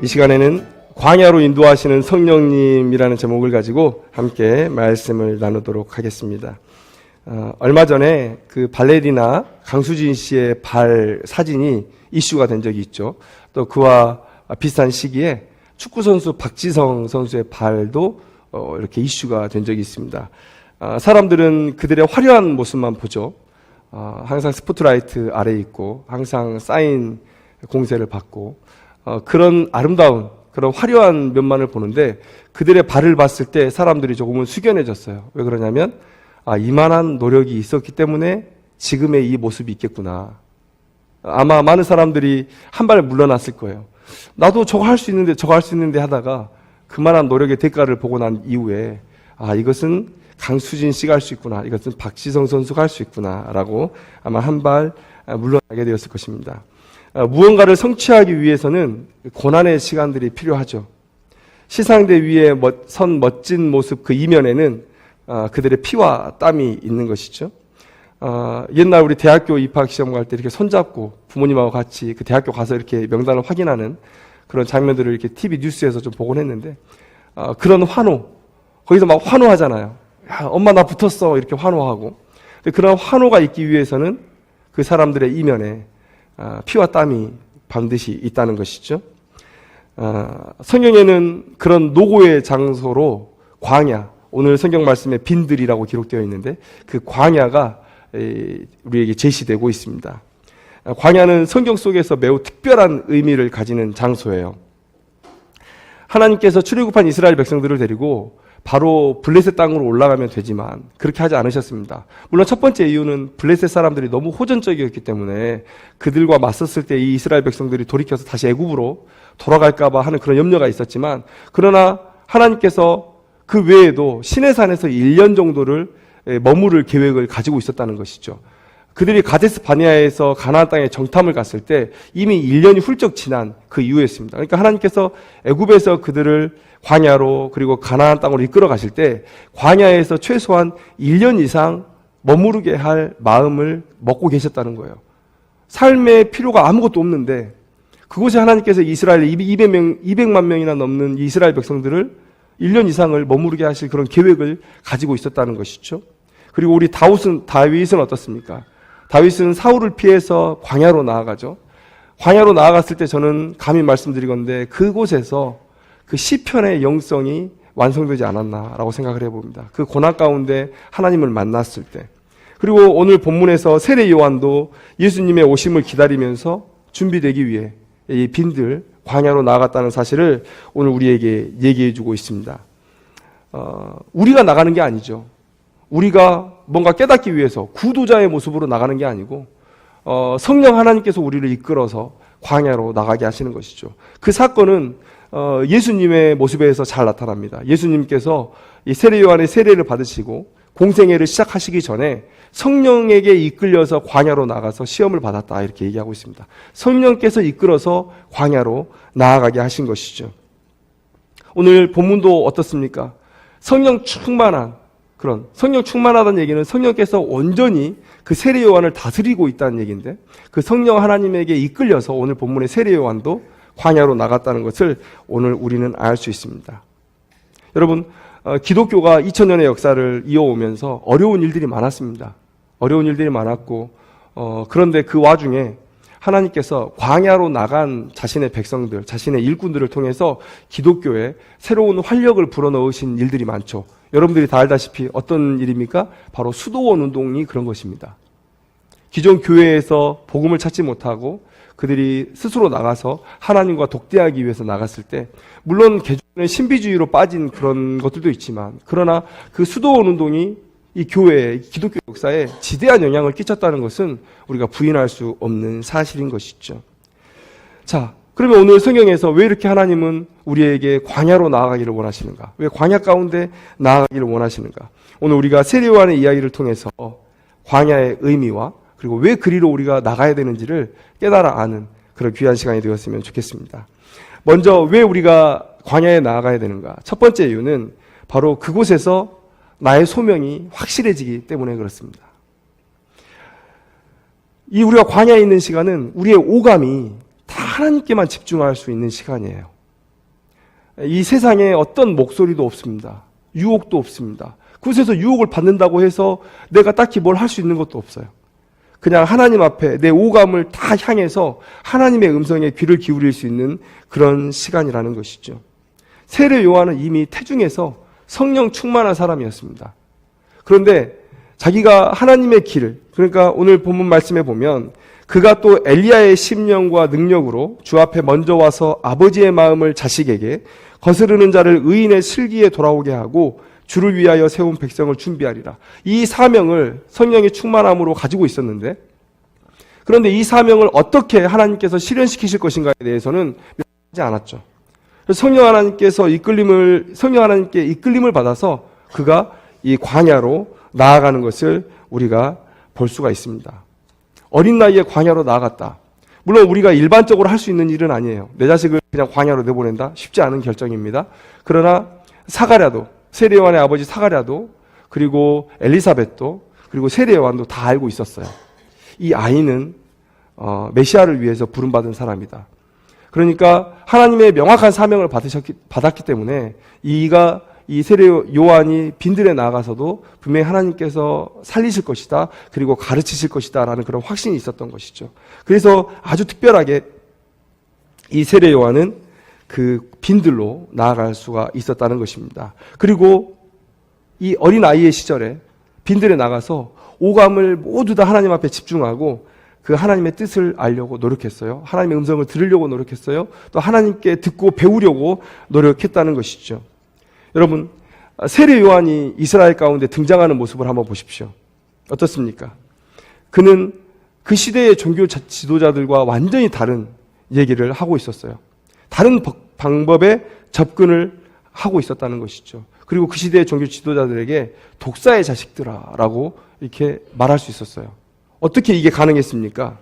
이 시간에는 광야로 인도하시는 성령님이라는 제목을 가지고 함께 말씀을 나누도록 하겠습니다. 얼마 전에 그 발레리나 강수진 씨의 발 사진이 이슈가 된 적이 있죠. 또 그와 비슷한 시기에 축구선수 박지성 선수의 발도 이렇게 이슈가 된 적이 있습니다. 사람들은 그들의 화려한 모습만 보죠. 항상 스포트라이트 아래에 있고 항상 사인 공세를 받고 그런 아름다운 그런 화려한 면만을 보는데 그들의 발을 봤을 때 사람들이 조금은 숙연해졌어요. 왜 그러냐면 이만한 노력이 있었기 때문에 지금의 이 모습이 있겠구나. 아마 많은 사람들이 한 발 물러났을 거예요. 나도 저거 할 수 있는데 하다가 그만한 노력의 대가를 보고 난 이후에 이것은 강수진 씨가 할 수 있구나. 이것은 박지성 선수가 할 수 있구나. 라고 아마 한 발 물러나게 되었을 것입니다. 무언가를 성취하기 위해서는 고난의 시간들이 필요하죠. 시상대 위에 선 멋진 모습 그 이면에는 그들의 피와 땀이 있는 것이죠. 옛날 우리 대학교 입학 시험 갈 때 이렇게 손잡고 부모님하고 같이 그 대학교 가서 이렇게 명단을 확인하는 그런 장면들을 이렇게 TV 뉴스에서 좀 보곤 했는데, 그런 환호, 거기서 막 환호하잖아요. 야, 엄마 나 붙었어. 이렇게 환호하고. 그런 환호가 있기 위해서는 그 사람들의 이면에 피와 땀이 반드시 있다는 것이죠. 성경에는 그런 노고의 장소로 광야, 오늘 성경 말씀에 빈들이라고 기록되어 있는데 그 광야가 우리에게 제시되고 있습니다. 광야는 성경 속에서 매우 특별한 의미를 가지는 장소예요. 하나님께서 출애굽한 이스라엘 백성들을 데리고 바로 블레셋 땅으로 올라가면 되지만 그렇게 하지 않으셨습니다. 물론 첫 번째 이유는 블레셋 사람들이 너무 호전적이었기 때문에 그들과 맞섰을 때 이 이스라엘 백성들이 돌이켜서 다시 애굽으로 돌아갈까 봐 하는 그런 염려가 있었지만, 그러나 하나님께서 그 외에도 시내산에서 1년 정도를 머무를 계획을 가지고 있었다는 것이죠. 그들이 가데스 바네아에서 가나안 땅에 정탐을 갔을 때 이미 1년이 훌쩍 지난 그 이후였습니다. 그러니까 하나님께서 애굽에서 그들을 광야로 그리고 가나안 땅으로 이끌어 가실 때 광야에서 최소한 1년 이상 머무르게 할 마음을 먹고 계셨다는 거예요. 삶의 필요가 아무것도 없는데 그곳에 하나님께서 이스라엘 200만 명이나 넘는 이스라엘 백성들을 1년 이상을 머무르게 하실 그런 계획을 가지고 있었다는 것이죠. 그리고 우리 다윗은 어떻습니까? 다윗은 사울을 피해서 광야로 나아가죠. 광야로 나아갔을 때 저는 감히 말씀드리건대 그곳에서 그 시편의 영성이 완성되지 않았나라고 생각을 해봅니다. 그 고난 가운데 하나님을 만났을 때. 그리고 오늘 본문에서 세례 요한도 예수님의 오심을 기다리면서 준비되기 위해 이 빈들 광야로 나아갔다는 사실을 오늘 우리에게 얘기해 주고 있습니다. 우리가 나가는 게 아니죠. 우리가 뭔가 깨닫기 위해서 구도자의 모습으로 나가는 게 아니고 성령 하나님께서 우리를 이끌어서 광야로 나가게 하시는 것이죠. 그 사건은 예수님의 모습에서 잘 나타납니다. 예수님께서 이 세례 요한의 세례를 받으시고 공생애를 시작하시기 전에 성령에게 이끌려서 광야로 나가서 시험을 받았다 이렇게 얘기하고 있습니다. 성령께서 이끌어서 광야로 나아가게 하신 것이죠. 오늘 본문도 어떻습니까? 성령 충만하다는 얘기는 성령께서 온전히 그 세례 요한을 다스리고 있다는 얘기인데, 그 성령 하나님에게 이끌려서 오늘 본문의 세례 요한도 광야로 나갔다는 것을 오늘 우리는 알 수 있습니다. 여러분, 기독교가 2000년의 역사를 이어오면서 어려운 일들이 많았습니다. 어려운 일들이 많았고, 그런데 그 와중에 하나님께서 광야로 나간 자신의 백성들, 자신의 일꾼들을 통해서 기독교에 새로운 활력을 불어넣으신 일들이 많죠. 여러분들이 다 알다시피 어떤 일입니까? 바로 수도원 운동이 그런 것입니다. 기존 교회에서 복음을 찾지 못하고 그들이 스스로 나가서 하나님과 독대하기 위해서 나갔을 때, 물론 개종의 신비주의로 빠진 그런 것들도 있지만, 그러나 그 수도원 운동이 이 교회의 기독교 역사에 지대한 영향을 끼쳤다는 것은 우리가 부인할 수 없는 사실인 것이죠. 자, 그러면 오늘 성경에서 왜 이렇게 하나님은 우리에게 광야로 나아가기를 원하시는가? 왜 광야 가운데 나아가기를 원하시는가? 오늘 우리가 세례 요한의 이야기를 통해서 광야의 의미와 그리고 왜 그리로 우리가 나가야 되는지를 깨달아 아는 그런 귀한 시간이 되었으면 좋겠습니다. 먼저 왜 우리가 광야에 나아가야 되는가? 첫 번째 이유는 바로 그곳에서 나의 소명이 확실해지기 때문에 그렇습니다. 이 우리가 광야에 있는 시간은 우리의 오감이 다 하나님께만 집중할 수 있는 시간이에요. 이 세상에 어떤 목소리도 없습니다. 유혹도 없습니다. 그곳에서 유혹을 받는다고 해서 내가 딱히 뭘 할 수 있는 것도 없어요. 그냥 하나님 앞에 내 오감을 다 향해서 하나님의 음성에 귀를 기울일 수 있는 그런 시간이라는 것이죠. 세례 요한은 이미 태중에서 성령 충만한 사람이었습니다. 그런데 자기가 하나님의 길을, 그러니까 오늘 본문 말씀에 보면 그가 또 엘리야의 심령과 능력으로 주 앞에 먼저 와서 아버지의 마음을 자식에게, 거스르는 자를 의인의 슬기에 돌아오게 하고 주를 위하여 세운 백성을 준비하리라. 이 사명을 성령의 충만함으로 가지고 있었는데, 그런데 이 사명을 어떻게 하나님께서 실현시키실 것인가에 대해서는 명하지 않았죠. 성령 하나님께 이끌림을 받아서 그가 이 광야로 나아가는 것을 우리가 볼 수가 있습니다. 어린 나이에 광야로 나아갔다. 물론 우리가 일반적으로 할 수 있는 일은 아니에요. 내 자식을 그냥 광야로 내보낸다? 쉽지 않은 결정입니다. 그러나 사가랴도, 세례 요한의 아버지 사가랴도, 그리고 엘리사벳도, 그리고 세례 요한도 다 알고 있었어요. 이 아이는 메시아를 위해서 부름받은 사람이다. 그러니까 하나님의 명확한 사명을 받았기 때문에 이 세례 요한이 빈들에 나가서도 분명히 하나님께서 살리실 것이다, 그리고 가르치실 것이다 라는 그런 확신이 있었던 것이죠. 그래서 아주 특별하게 이 세례 요한은 그 빈들로 나아갈 수가 있었다는 것입니다. 그리고 이 어린 아이의 시절에 빈들에 나가서 오감을 모두 다 하나님 앞에 집중하고 그 하나님의 뜻을 알려고 노력했어요. 하나님의 음성을 들으려고 노력했어요. 또 하나님께 듣고 배우려고 노력했다는 것이죠. 여러분, 세례 요한이 이스라엘 가운데 등장하는 모습을 한번 보십시오. 어떻습니까? 그는 그 시대의 종교 지도자들과 완전히 다른 얘기를 하고 있었어요. 다른 방법의 접근을 하고 있었다는 것이죠. 그리고 그 시대의 종교 지도자들에게 독사의 자식들아라고 이렇게 말할 수 있었어요. 어떻게 이게 가능했습니까?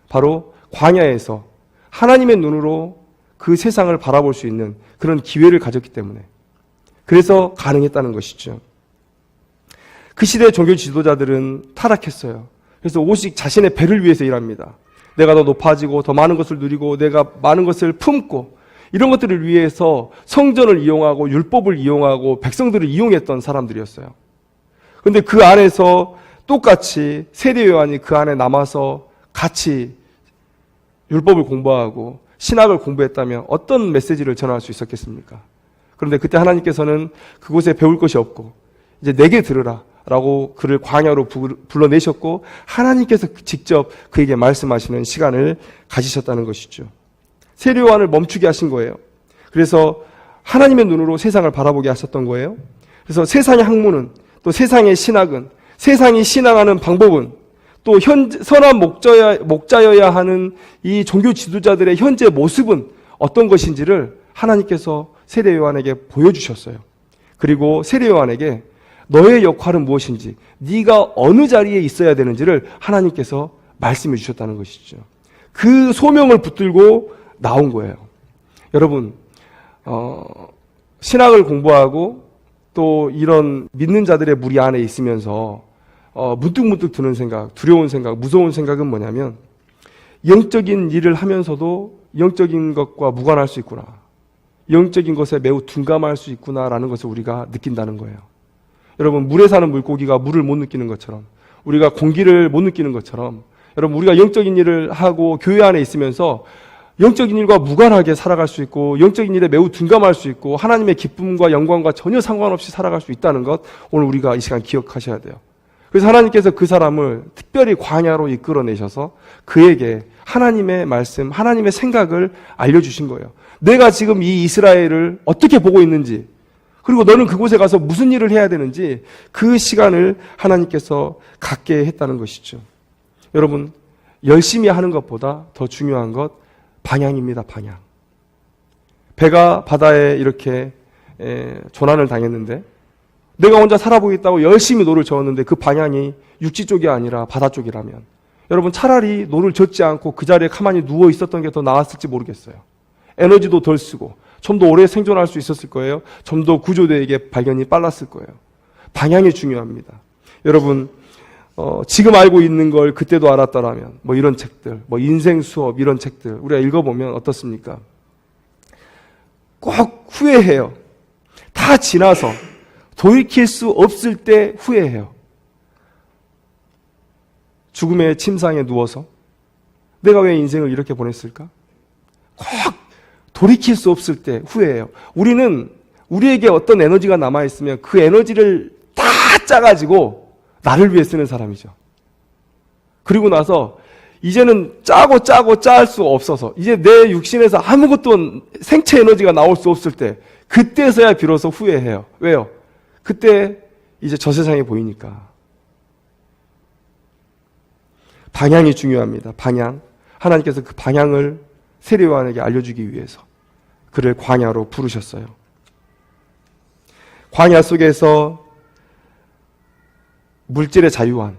바로 광야에서 하나님의 눈으로 그 세상을 바라볼 수 있는 그런 기회를 가졌기 때문에, 그래서 가능했다는 것이죠. 그 시대의 종교 지도자들은 타락했어요. 그래서 오직 자신의 배를 위해서 일합니다. 내가 더 높아지고 더 많은 것을 누리고 내가 많은 것을 품고, 이런 것들을 위해서 성전을 이용하고 율법을 이용하고 백성들을 이용했던 사람들이었어요. 그런데 그 안에서 똑같이 세례 요한이 그 안에 남아서 같이 율법을 공부하고 신학을 공부했다면 어떤 메시지를 전할 수 있었겠습니까? 그런데 그때 하나님께서는 그곳에 배울 것이 없고 이제 내게 들으라 라고 그를 광야로 불러내셨고, 하나님께서 직접 그에게 말씀하시는 시간을 가지셨다는 것이죠. 세례 요한을 멈추게 하신 거예요. 그래서 하나님의 눈으로 세상을 바라보게 하셨던 거예요. 그래서 세상의 학문은, 또 세상의 신학은, 세상이 신앙하는 방법은, 또 선한 목자여야 하는 이 종교 지도자들의 현재 모습은 어떤 것인지를 하나님께서 세례 요한에게 보여주셨어요. 그리고 세례 요한에게 너의 역할은 무엇인지, 네가 어느 자리에 있어야 되는지를 하나님께서 말씀해 주셨다는 것이죠. 그 소명을 붙들고 나온 거예요. 여러분, 신학을 공부하고 또 이런 믿는 자들의 무리 안에 있으면서 문득문득 드는 생각, 두려운 생각, 무서운 생각은 뭐냐면, 영적인 일을 하면서도 영적인 것과 무관할 수 있구나, 영적인 것에 매우 둔감할 수 있구나라는 것을 우리가 느낀다는 거예요. 여러분, 물에 사는 물고기가 물을 못 느끼는 것처럼, 우리가 공기를 못 느끼는 것처럼, 여러분, 우리가 영적인 일을 하고 교회 안에 있으면서 영적인 일과 무관하게 살아갈 수 있고, 영적인 일에 매우 둔감할 수 있고, 하나님의 기쁨과 영광과 전혀 상관없이 살아갈 수 있다는 것, 오늘 우리가 이 시간 기억하셔야 돼요. 그래서 하나님께서 그 사람을 특별히 광야로 이끌어내셔서 그에게 하나님의 말씀, 하나님의 생각을 알려주신 거예요. 내가 지금 이 이스라엘을 어떻게 보고 있는지, 그리고 너는 그곳에 가서 무슨 일을 해야 되는지, 그 시간을 하나님께서 갖게 했다는 것이죠. 여러분, 열심히 하는 것보다 더 중요한 것, 방향입니다. 방향. 배가 바다에 이렇게 조난을 당했는데, 내가 혼자 살아보겠다고 열심히 노를 저었는데 그 방향이 육지 쪽이 아니라 바다 쪽이라면, 여러분, 차라리 노를 젓지 않고 그 자리에 가만히 누워 있었던 게 더 나았을지 모르겠어요. 에너지도 덜 쓰고 좀 더 오래 생존할 수 있었을 거예요. 좀 더 구조대에게 발견이 빨랐을 거예요. 방향이 중요합니다. 여러분, 지금 알고 있는 걸 그때도 알았더라면, 뭐 이런 책들, 뭐 인생 수업 이런 책들 우리가 읽어보면 어떻습니까? 꼭 후회해요. 다 지나서 돌이킬 수 없을 때 후회해요. 죽음의 침상에 누워서 내가 왜 인생을 이렇게 보냈을까? 꼭 돌이킬 수 없을 때 후회해요. 우리는 우리에게 어떤 에너지가 남아있으면 그 에너지를 다 짜가지고 나를 위해 쓰는 사람이죠. 그리고 나서 이제는 짜고 짤 수 없어서 이제 내 육신에서 아무것도 생체 에너지가 나올 수 없을 때 그때서야 비로소 후회해요. 왜요? 그때 이제 저 세상이 보이니까. 방향이 중요합니다. 방향. 하나님께서 그 방향을 세례요한에게 알려주기 위해서 그를 광야로 부르셨어요. 광야 속에서 물질의 자유한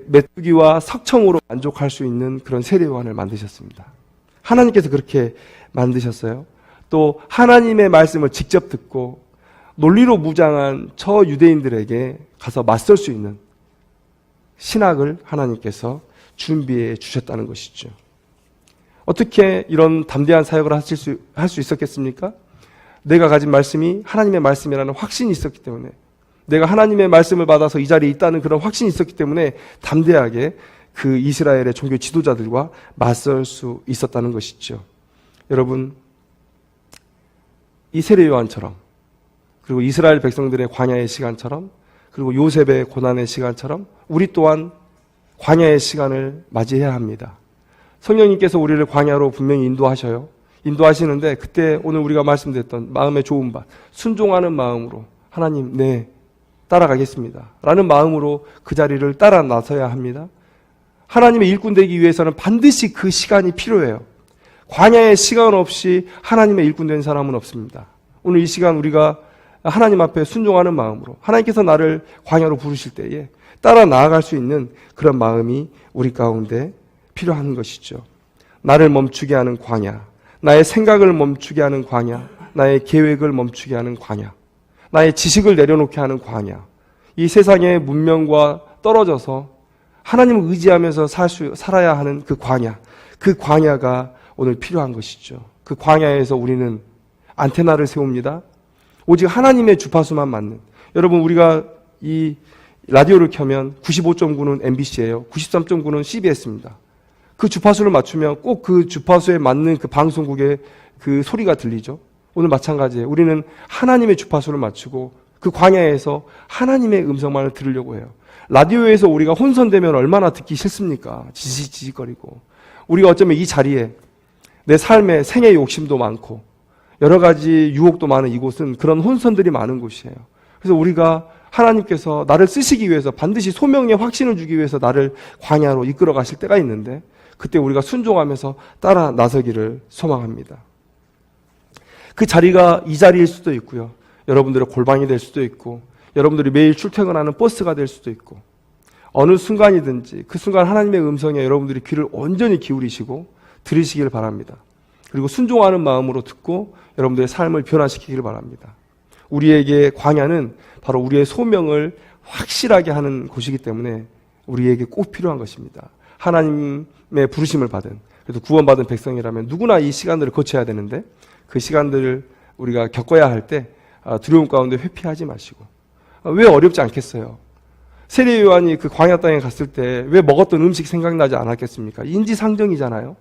메뚜기와 석청으로 만족할 수 있는 그런 세례요한을 만드셨습니다. 하나님께서 그렇게 만드셨어요. 또 하나님의 말씀을 직접 듣고 논리로 무장한 저 유대인들에게 가서 맞설 수 있는 신학을 하나님께서 준비해 주셨다는 것이죠. 어떻게 이런 담대한 사역을 할 수 있었겠습니까? 내가 가진 말씀이 하나님의 말씀이라는 확신이 있었기 때문에, 내가 하나님의 말씀을 받아서 이 자리에 있다는 그런 확신이 있었기 때문에 담대하게 그 이스라엘의 종교 지도자들과 맞설 수 있었다는 것이죠. 여러분, 이 세례 요한처럼, 그리고 이스라엘 백성들의 광야의 시간처럼, 그리고 요셉의 고난의 시간처럼 우리 또한 광야의 시간을 맞이해야 합니다. 성령님께서 우리를 광야로 분명히 인도하셔요. 인도하시는데 그때 오늘 우리가 말씀드렸던 마음의 좋은 바, 순종하는 마음으로 하나님, 네, 따라가겠습니다 라는 마음으로 그 자리를 따라 나서야 합니다. 하나님의 일꾼 되기 위해서는 반드시 그 시간이 필요해요. 광야의 시간 없이 하나님의 일꾼 된 사람은 없습니다. 오늘 이 시간 우리가 하나님 앞에 순종하는 마음으로 하나님께서 나를 광야로 부르실 때에 따라 나아갈 수 있는 그런 마음이 우리 가운데 필요한 것이죠. 나를 멈추게 하는 광야, 나의 생각을 멈추게 하는 광야, 나의 계획을 멈추게 하는 광야, 나의 지식을 내려놓게 하는 광야, 이 세상의 문명과 떨어져서 하나님을 의지하면서 살아야 하는 그 광야, 그 광야가 오늘 필요한 것이죠. 그 광야에서 우리는 안테나를 세웁니다. 오직 하나님의 주파수만 맞는, 여러분 우리가 이 라디오를 켜면 95.9는 MBC예요. 93.9는 CBS입니다. 그 주파수를 맞추면 꼭 그 주파수에 맞는 그 방송국의 그 소리가 들리죠. 오늘 마찬가지예요. 우리는 하나님의 주파수를 맞추고 그 광야에서 하나님의 음성만을 들으려고 해요. 라디오에서 우리가 혼선되면 얼마나 듣기 싫습니까? 지직거리고. 우리가 어쩌면 이 자리에 내 삶에 생애 욕심도 많고 여러 가지 유혹도 많은 이곳은 그런 혼선들이 많은 곳이에요. 그래서 우리가 하나님께서 나를 쓰시기 위해서 반드시 소명의 확신을 주기 위해서 나를 광야로 이끌어 가실 때가 있는데 그때 우리가 순종하면서 따라 나서기를 소망합니다. 그 자리가 이 자리일 수도 있고요. 여러분들의 골방이 될 수도 있고 여러분들이 매일 출퇴근하는 버스가 될 수도 있고 어느 순간이든지 그 순간 하나님의 음성에 여러분들이 귀를 온전히 기울이시고 들으시길 바랍니다. 그리고 순종하는 마음으로 듣고 여러분들의 삶을 변화시키기를 바랍니다. 우리에게 광야는 바로 우리의 소명을 확실하게 하는 곳이기 때문에 우리에게 꼭 필요한 것입니다. 하나님의 부르심을 받은, 그래도 구원받은 백성이라면 누구나 이 시간들을 거쳐야 되는데 그 시간들을 우리가 겪어야 할 때 두려움 가운데 회피하지 마시고, 왜 어렵지 않겠어요? 세례 요한이 그 광야 땅에 갔을 때 왜 먹었던 음식 생각나지 않았겠습니까? 인지상정이잖아요.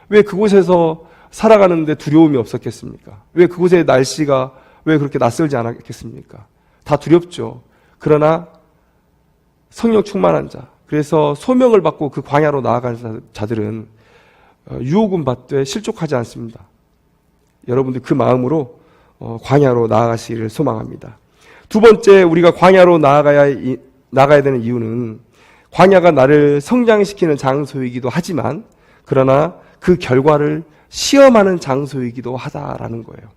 왜 그곳에서 살아가는데 두려움이 없었겠습니까? 왜 그곳의 날씨가 왜 그렇게 낯설지 않았겠습니까? 다 두렵죠. 그러나 성령 충만한 자, 그래서 소명을 받고 그 광야로 나아간 자들은 유혹은 받되 실족하지 않습니다. 여러분들 그 마음으로 광야로 나아가시기를 소망합니다. 두 번째, 우리가 광야로 나아가야 되는 이유는 광야가 나를 성장시키는 장소이기도 하지만 그러나 그 결과를 시험하는 장소이기도 하다라는 거예요.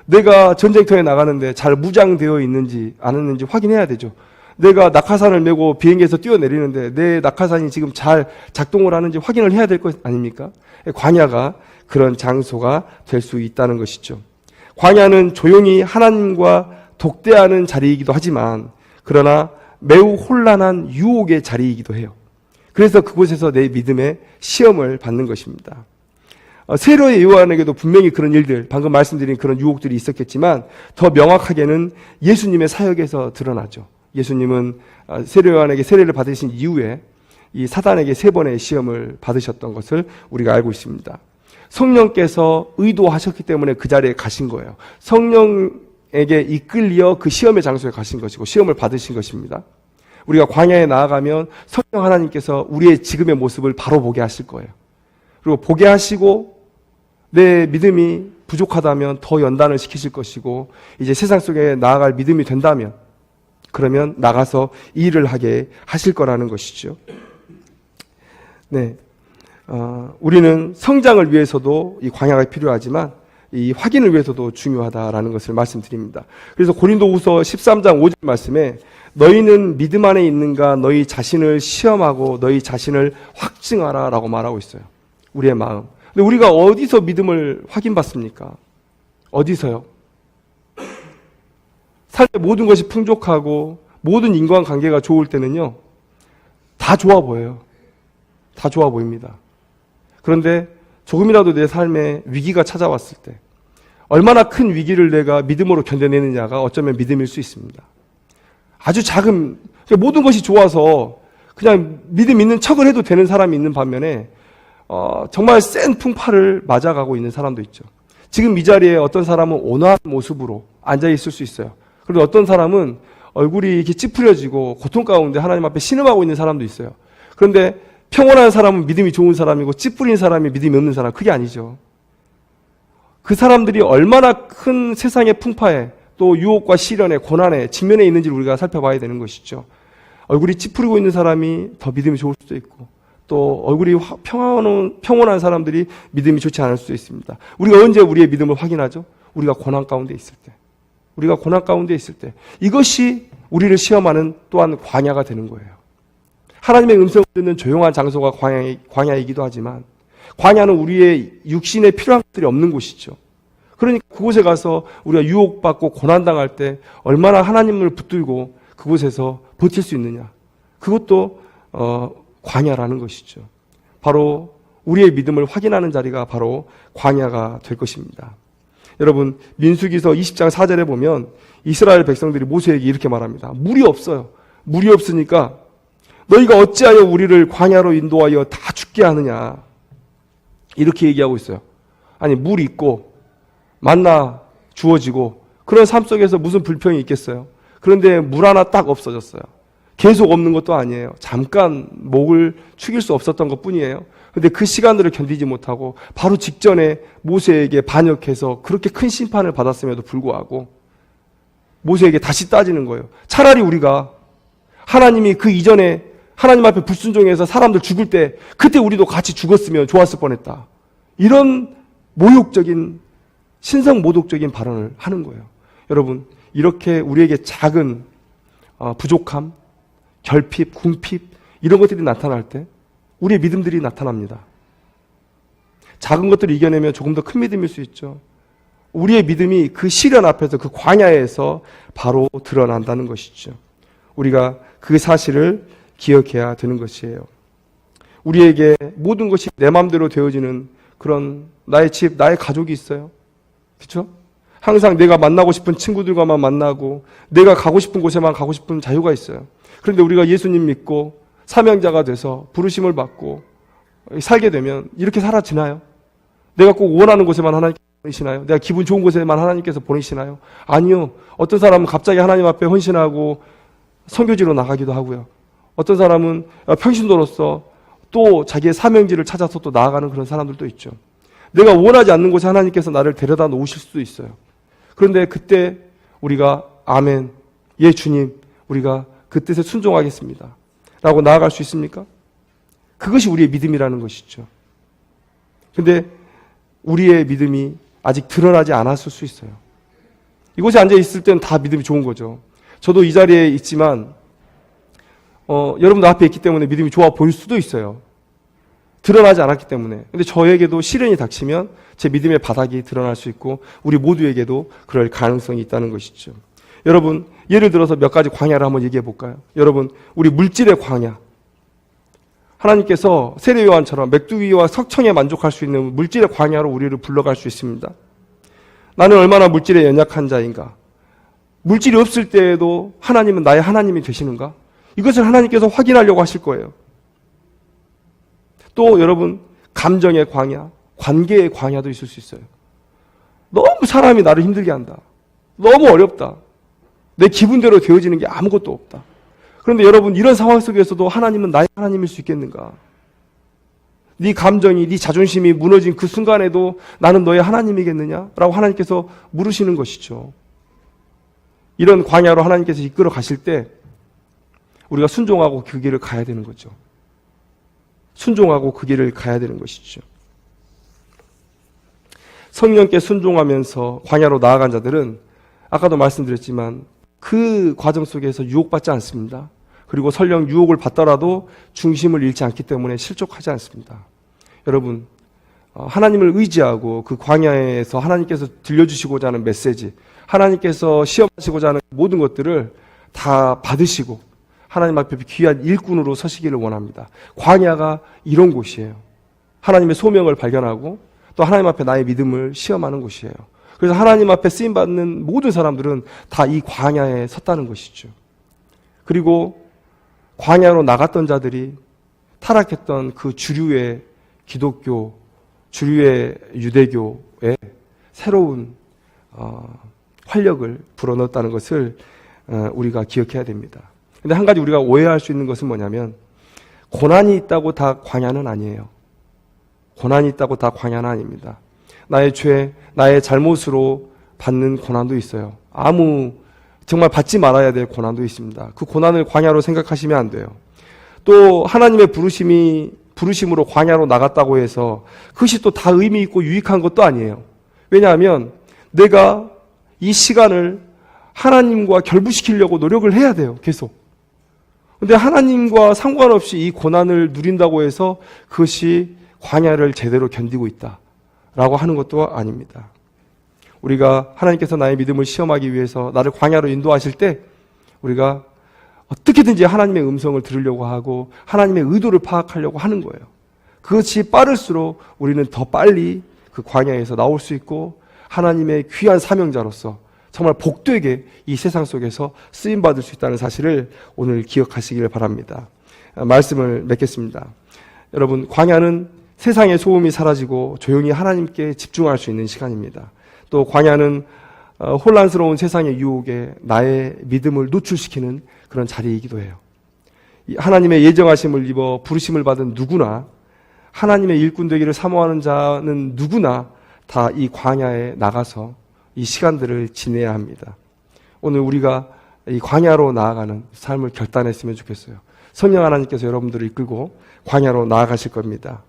내가 전쟁터에 나가는데 잘 무장되어 있는지 안 했는지 확인해야 되죠. 내가 낙하산을 메고 비행기에서 뛰어내리는데 내 낙하산이 지금 잘 작동을 하는지 확인을 해야 될 것 아닙니까? 광야가 그런 장소가 될 수 있다는 것이죠. 광야는 조용히 하나님과 독대하는 자리이기도 하지만 그러나 매우 혼란한 유혹의 자리이기도 해요. 그래서 그곳에서 내 믿음의 시험을 받는 것입니다. 세례 요한에게도 분명히 그런 일들, 방금 말씀드린 그런 유혹들이 있었겠지만 더 명확하게는 예수님의 사역에서 드러나죠. 예수님은 세례 요한에게 세례를 받으신 이후에 이 사단에게 3번의 시험을 받으셨던 것을 우리가 알고 있습니다. 성령께서 의도하셨기 때문에 그 자리에 가신 거예요. 성령에게 이끌려 그 시험의 장소에 가신 것이고 시험을 받으신 것입니다. 우리가 광야에 나아가면 성령 하나님께서 우리의 지금의 모습을 바로 보게 하실 거예요. 그리고 보게 하시고 내 믿음이 부족하다면 더 연단을 시키실 것이고 이제 세상 속에 나아갈 믿음이 된다면 그러면 나가서 일을 하게 하실 거라는 것이죠. 네, 우리는 성장을 위해서도 이 광야가 필요하지만 이 확인을 위해서도 중요하다라는 것을 말씀드립니다. 그래서 고린도후서 13장 5절 말씀에 너희는 믿음 안에 있는가 너희 자신을 시험하고 너희 자신을 확증하라 라고 말하고 있어요. 우리의 마음. 근데 우리가 어디서 믿음을 확인받습니까? 어디서요? 삶의 모든 것이 풍족하고 모든 인간관계가 좋을 때는요, 다 좋아 보여요. 다 좋아 보입니다. 그런데 조금이라도 내 삶에 위기가 찾아왔을 때 얼마나 큰 위기를 내가 믿음으로 견뎌내느냐가 어쩌면 믿음일 수 있습니다. 아주 작은, 모든 것이 좋아서 그냥 믿음 있는 척을 해도 되는 사람이 있는 반면에 정말 센 풍파를 맞아가고 있는 사람도 있죠. 지금 이 자리에 어떤 사람은 온화한 모습으로 앉아 있을 수 있어요. 그리고 어떤 사람은 얼굴이 이렇게 찌푸려지고 고통 가운데 하나님 앞에 신음하고 있는 사람도 있어요. 그런데 평온한 사람은 믿음이 좋은 사람이고 찌푸린 사람이 믿음이 없는 사람, 그게 아니죠. 그 사람들이 얼마나 큰 세상의 풍파에 또 유혹과 시련에 고난에 직면해 있는지를 우리가 살펴봐야 되는 것이죠. 얼굴이 찌푸리고 있는 사람이 더 믿음이 좋을 수도 있고 또 얼굴이 평온한 사람들이 믿음이 좋지 않을 수도 있습니다. 우리가 언제 우리의 믿음을 확인하죠? 우리가 고난 가운데 있을 때. 우리가 고난 가운데 있을 때. 이것이 우리를 시험하는 또한 광야가 되는 거예요. 하나님의 음성을 듣는 조용한 장소가 광야이기도 하지만 광야는 우리의 육신에 필요한 것들이 없는 곳이죠. 그러니까 그곳에 가서 우리가 유혹받고 고난당할 때 얼마나 하나님을 붙들고 그곳에서 버틸 수 있느냐. 그것도 광야라는 것이죠. 바로 우리의 믿음을 확인하는 자리가 바로 광야가 될 것입니다. 여러분, 민수기서 20장 4절에 보면 이스라엘 백성들이 모세에게 이렇게 말합니다. 물이 없어요. 물이 없으니까 너희가 어찌하여 우리를 광야로 인도하여 다 죽게 하느냐. 이렇게 얘기하고 있어요. 아니, 물이 있고 만나 주어지고 그런 삶 속에서 무슨 불평이 있겠어요? 그런데 물 하나 딱 없어졌어요. 계속 없는 것도 아니에요. 잠깐 목을 축일 수 없었던 것 뿐이에요. 그런데 그 시간들을 견디지 못하고 바로 직전에 모세에게 반역해서 그렇게 큰 심판을 받았음에도 불구하고 모세에게 다시 따지는 거예요. 차라리 우리가 하나님이 그 이전에 하나님 앞에 불순종해서 사람들 죽을 때 그때 우리도 같이 죽었으면 좋았을 뻔했다. 이런 모욕적인 신성 모독적인 발언을 하는 거예요. 여러분, 이렇게 우리에게 작은 부족함, 결핍, 궁핍 이런 것들이 나타날 때 우리의 믿음들이 나타납니다. 작은 것들을 이겨내면 조금 더 큰 믿음일 수 있죠. 우리의 믿음이 그 시련 앞에서 그 광야에서 바로 드러난다는 것이죠. 우리가 그 사실을 기억해야 되는 것이에요. 우리에게 모든 것이 내 마음대로 되어지는 그런 나의 집, 나의 가족이 있어요. 그렇죠? 항상 내가 만나고 싶은 친구들과만 만나고 내가 가고 싶은 곳에만 가고 싶은 자유가 있어요. 그런데 우리가 예수님 믿고 사명자가 돼서 부르심을 받고 살게 되면 이렇게 살아지나요? 내가 꼭 원하는 곳에만 하나님께서 보내시나요? 내가 기분 좋은 곳에만 하나님께서 보내시나요? 아니요. 어떤 사람은 갑자기 하나님 앞에 헌신하고 선교지로 나가기도 하고요. 어떤 사람은 평신도로서 또 자기의 사명지를 찾아서 또 나아가는 그런 사람들도 있죠. 내가 원하지 않는 곳에 하나님께서 나를 데려다 놓으실 수도 있어요. 그런데 그때 우리가 아멘, 예 주님, 우리가 그 뜻에 순종하겠습니다 라고 나아갈 수 있습니까? 그것이 우리의 믿음이라는 것이죠. 근데 우리의 믿음이 아직 드러나지 않았을 수 있어요. 이곳에 앉아 있을 때는 다 믿음이 좋은 거죠. 저도 이 자리에 있지만 여러분들 앞에 있기 때문에 믿음이 좋아 보일 수도 있어요. 드러나지 않았기 때문에. 근데 저에게도 시련이 닥치면 제 믿음의 바닥이 드러날 수 있고 우리 모두에게도 그럴 가능성이 있다는 것이죠. 여러분, 예를 들어서 몇 가지 광야를 한번 얘기해 볼까요? 여러분, 우리 물질의 광야. 하나님께서 세례 요한처럼 맥두기와 석청에 만족할 수 있는 물질의 광야로 우리를 불러갈 수 있습니다. 나는 얼마나 물질에 연약한 자인가? 물질이 없을 때에도 하나님은 나의 하나님이 되시는가? 이것을 하나님께서 확인하려고 하실 거예요. 또 여러분, 감정의 광야, 관계의 광야도 있을 수 있어요. 너무 사람이 나를 힘들게 한다. 너무 어렵다. 내 기분대로 되어지는 게 아무것도 없다. 그런데 여러분, 이런 상황 속에서도 하나님은 나의 하나님일 수 있겠는가? 네 감정이, 네 자존심이 무너진 그 순간에도 나는 너의 하나님이겠느냐? 라고 하나님께서 물으시는 것이죠. 이런 광야로 하나님께서 이끌어 가실 때 우리가 순종하고 그 길을 가야 되는 거죠. 순종하고 그 길을 가야 되는 것이죠. 성령께 순종하면서 광야로 나아간 자들은 아까도 말씀드렸지만 그 과정 속에서 유혹받지 않습니다. 그리고 설령 유혹을 받더라도 중심을 잃지 않기 때문에 실족하지 않습니다. 여러분, 하나님을 의지하고 그 광야에서 하나님께서 들려주시고자 하는 메시지, 하나님께서 시험하시고자 하는 모든 것들을 다 받으시고 하나님 앞에 귀한 일꾼으로 서시기를 원합니다. 광야가 이런 곳이에요. 하나님의 소명을 발견하고 또 하나님 앞에 나의 믿음을 시험하는 곳이에요. 그래서 하나님 앞에 쓰임받는 모든 사람들은 다 이 광야에 섰다는 것이죠. 그리고 광야로 나갔던 자들이 타락했던 그 주류의 기독교, 주류의 유대교에 새로운 활력을 불어넣었다는 것을 우리가 기억해야 됩니다. 근데 한 가지 우리가 오해할 수 있는 것은 뭐냐면 고난이 있다고 다 광야는 아니에요. 고난이 있다고 다 광야는 아닙니다. 나의 죄, 나의 잘못으로 받는 고난도 있어요. 정말 받지 말아야 될 고난도 있습니다. 그 고난을 광야로 생각하시면 안 돼요. 또 하나님의 부르심으로 광야로 나갔다고 해서 그것이 또 다 의미 있고 유익한 것도 아니에요. 왜냐하면 내가 이 시간을 하나님과 결부시키려고 노력을 해야 돼요. 계속. 근데 하나님과 상관없이 이 고난을 누린다고 해서 그것이 광야를 제대로 견디고 있다라고 하는 것도 아닙니다. 우리가 하나님께서 나의 믿음을 시험하기 위해서 나를 광야로 인도하실 때 우리가 어떻게든지 하나님의 음성을 들으려고 하고 하나님의 의도를 파악하려고 하는 거예요. 그것이 빠를수록 우리는 더 빨리 그 광야에서 나올 수 있고 하나님의 귀한 사명자로서 정말 복되게 이 세상 속에서 쓰임받을 수 있다는 사실을 오늘 기억하시기를 바랍니다. 말씀을 맺겠습니다. 여러분, 광야는 세상의 소음이 사라지고 조용히 하나님께 집중할 수 있는 시간입니다. 또 광야는 혼란스러운 세상의 유혹에 나의 믿음을 노출시키는 그런 자리이기도 해요. 하나님의 예정하심을 입어 부르심을 받은 누구나, 하나님의 일꾼 되기를 사모하는 자는 누구나 다 이 광야에 나가서 이 시간들을 지내야 합니다. 오늘 우리가 이 광야로 나아가는 삶을 결단했으면 좋겠어요. 성령 하나님께서 여러분들을 이끌고 광야로 나아가실 겁니다.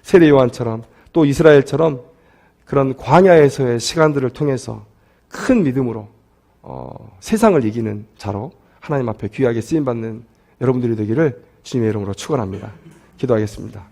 세례 요한처럼 또 이스라엘처럼 그런 광야에서의 시간들을 통해서 큰 믿음으로 세상을 이기는 자로 하나님 앞에 귀하게 쓰임받는 여러분들이 되기를 주님의 이름으로 축원합니다. 기도하겠습니다.